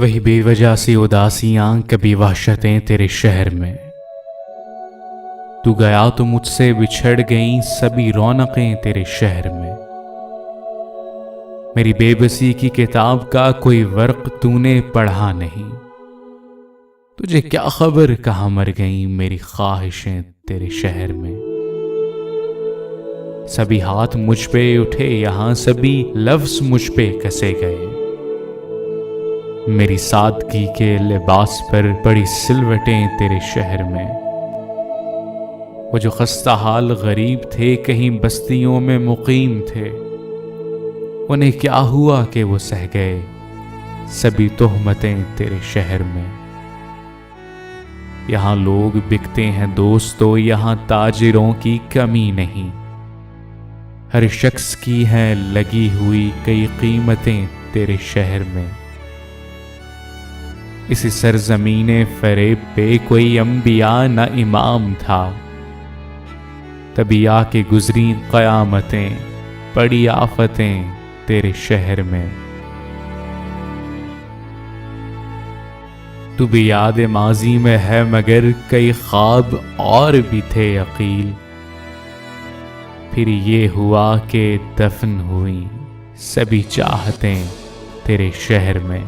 वही बेवजह सी उदासियां, कभी वहशतें तेरे शहर में। तू गया तो मुझसे बिछड़ गईं सभी रौनकें तेरे शहर में। मेरी बेबसी की किताब का कोई वर्क तूने पढ़ा नहीं। तुझे क्या खबर कहाँ मर गईं मेरी ख्वाहिशें तेरे शहर में। सभी हाथ मुझ पे उठे, यहां सभी लफ्ज मुझ पे कसे गए। मेरी सादगी के लिबास पर पड़ी सिलवटें तेरे शहर में। वो जो खस्ता हाल गरीब थे, कहीं बस्तियों में मुकीम थे, उन्हें क्या हुआ कि वो सह गए सभी तोहमतें तेरे शहर में। यहां लोग बिकते हैं दोस्तों, यहां ताजिरों की कमी नहीं। हर शख्स की है लगी हुई कई कीमतें तेरे शहर में। इस सरजमीने फरेब पे कोई अंबिया न इमाम था, तभी आके गुजरी क़यामतें, पड़ी आफतें तेरे शहर में। तू भी याद माजी में है मगर कई ख्वाब और भी थे अकील। फिर ये हुआ कि दफन हुई सभी चाहतें तेरे शहर में।